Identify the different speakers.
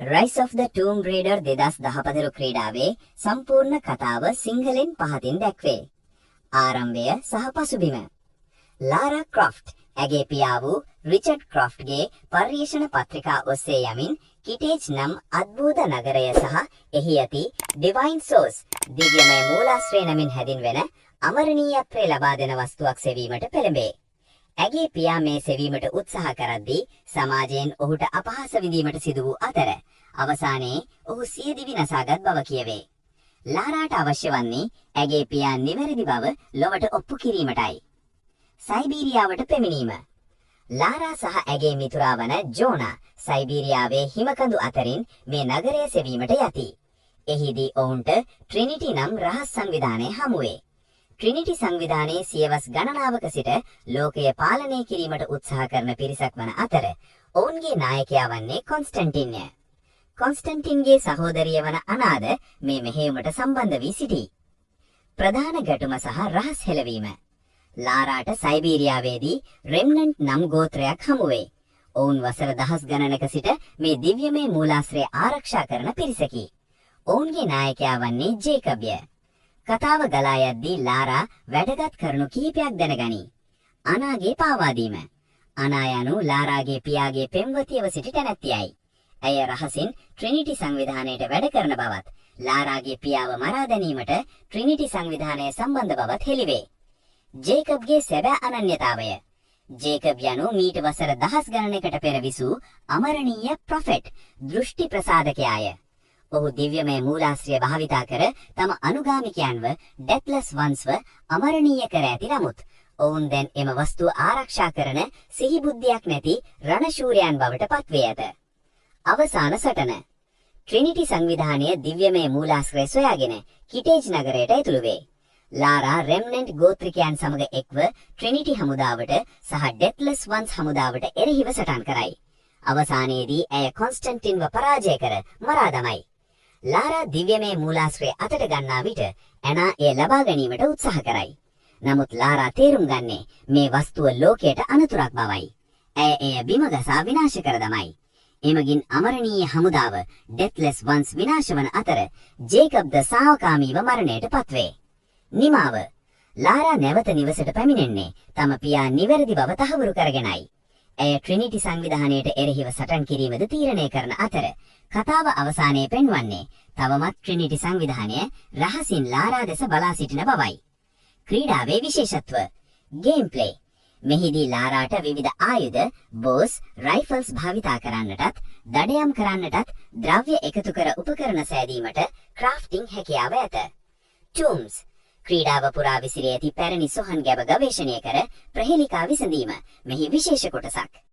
Speaker 1: Rise of the Tomb Raider 2014 ක්‍රීඩාවේ සම්පූර්ණ කතාව සිංහලෙන් පහතින් දැක්වේ. ආරම්භය සහ පසුබිම. ලාරා ක්‍රොෆ්ට් ඇගේ පියා වූ රිචඩ් ක්‍රොෆ්ට්ගේ පර්යේෂණ පත්‍රිකා ඔස්සේ යමින් කිටේජ් නම් අද්භූත නගරය සහ එහි ඇති ඩිවයින් සෝස් දිව්‍යමය මූලාශ්‍රය නමින් හැඳින්වෙන අමරණීයත්වය ලබා දෙන වස්තුවක් සෙවීමට පෙළඹේ. ඇගේ පියා මේ සෙවීමට උත්සාහ කරද්දී සමාජයෙන් ඔහුට අපහාස විඳීමට සිදු වූ අතර අවසානයේ ඔහු සිය දිවි නසාගත් බව කියවේ. ලාරාට අවශ්‍ය වන්නේ ඇගේ පියා නිවැරදි බව ලොවට ඔප්පු කිරීමටයි. සයිබීරියාවට පැමිණීම. ලාරා සහ ඇගේ මිතුරා වන ජෝනා සයිබීරියාවේ හිමකඳු අතරින් මේ නගරය සෙවීමට යති. එහිදී ඔවුන්ට ට්‍රිනිටි නම් රහස් සංවිධානය හමුවේ. ට්‍රිනිටි සංවිධානයේ සියවස් ගණනාවක සිට ලෝකය පාලනය කිරීමට උත්සාහ කරන පිරිසක් වන අතර ඔවුන්ගේ නායකයා වන්නේ කොන්ස්ටන්ටින්ය. කොන්ස්ටන්ටින්ගේ සහෝදරිය වන අනාද මේ මෙහෙයුමට සම්බන්ධ වී සිටී. ප්‍රධාන ගැටුම සහ රහස් හෙළවීම. ලාරාට සයිබීරියාවේදී රෙම්නන්ට් නම් ගෝත්‍රයක් හමුවේ. ඔවුන් වසර දහස් ගණනක සිට මේ දිව්‍යමය මූලාශ්‍රය ආරක්ෂා කරන පිරිසකි. ඔවුන්ගේ නායකයා වන්නේ ජේකබ්ය. කතාව ගලා යද්දී ලාරා වැදගත් කරුණු කිහිපයක් දැනගනී. අනාගේ පාවාදීම. අනා යනු ලාරාගේ පියාගේ පෙම්වතියව සිටි තැනැත්තියයි. ඇය රහසින් ට්‍රිනිටි සංවිධානයට වැඩ කරන බවත්, ලාරාගේ පියාව මරා දැමීමට ට්‍රිනිටි සංවිධානය සම්බන්ධ බවත් හෙළිවේ. ජේකබ්ගේ සැබෑ අනන්‍යතාවය. ජේකබ් යනු මීට වසර දහස් ගණනකට පෙර විසූ අමරණීය ප්‍රොෆෙට් දෘෂ්ටි ප්‍රසාදකයාය. ඔහු දිව්‍යමය මූලාශ්‍රය භාවිතා කර තම අනුගාමිකයන්ව ඩෙත්ලස් වන්ස්ව අමරණීය කර ඇති නමුත් ඔවුන් දැන් එම වස්තුව ආරක්ෂා කරන සිහිබුද්ධියක් නැති රණශූරයන් බවට පත්වේ ඇත. අවසාන සටන. ට්‍රිනිටි සංවිධානය දිව්‍යමය මූලාශ්‍රය සොයාගෙන කිටේජ් නගරයට ඇතුළු වේ. ලාරා රෙම්නන්ට් ගෝත්‍රිකයන් සමග එක්ව ට්‍රිනිටි හමුදාවට සහ ඩෙත්ලස් වන්ස් හමුදාවට එරෙහිව සටන් කරයි. අවසානයේදී ඇය කොන්ස්ටන්ටින්ව පරාජය කර මරා දමයි. ලාරා දිව්‍යමය මූලාශ්‍රය අතට ගන්නා විට ඇනා එය ලබා ගැනීමට උත්සාහ කරයි. නමුත් ලාරා තේරුම් ගන්නේ මේ වස්තුව ලෝකයට අනතුරක් බවයි. ඇය එය බිම ගසා විනාශ කර දමයි. එමගින් අමරණීය හමුදාව ඩෙත්ලස් වන්ස් විනාශ වන අතර ජේකබ්ද සාවකාමීව මරණයට පත්වේ. නිමාව. ලාරා නැවත නිවසට පැමිණෙන්නේ තම පියා නිවැරදි බව තහවුරු කරගෙනයි. ඇය ට්‍රිනිටි සංවිධානයට එරෙහිව සටන් කිරීමද තීරණය කරන අතර කතාව අවසානයේ පෙන්වන්නේ තවමත් ට්‍රිනිටි සංවිධානය රහසින් ලාරා දෙස බලා සිටින බවයි. ක්‍රීඩාවේ විශේෂත්ව. Game play. මෙහිදී ලාරාට විවිධ ආයුධ, බෝස්, රයිෆල්ස් භාවිතා කරන්නටත්, දඩයම් කරන්නටත්, ද්‍රව්‍ය එකතු කර උපකරණ සෑදීමට ක්‍රාෆ්ටිං හැකියාව ඇත. ටූම්ස්. ක්‍රීඩාව පුරා විසිරී ඇති පැරණි සොහන් ගැබ ගවේෂණය කර ප්‍රහෙලිකා විසඳීම මෙහි විශේෂ කොටසක්.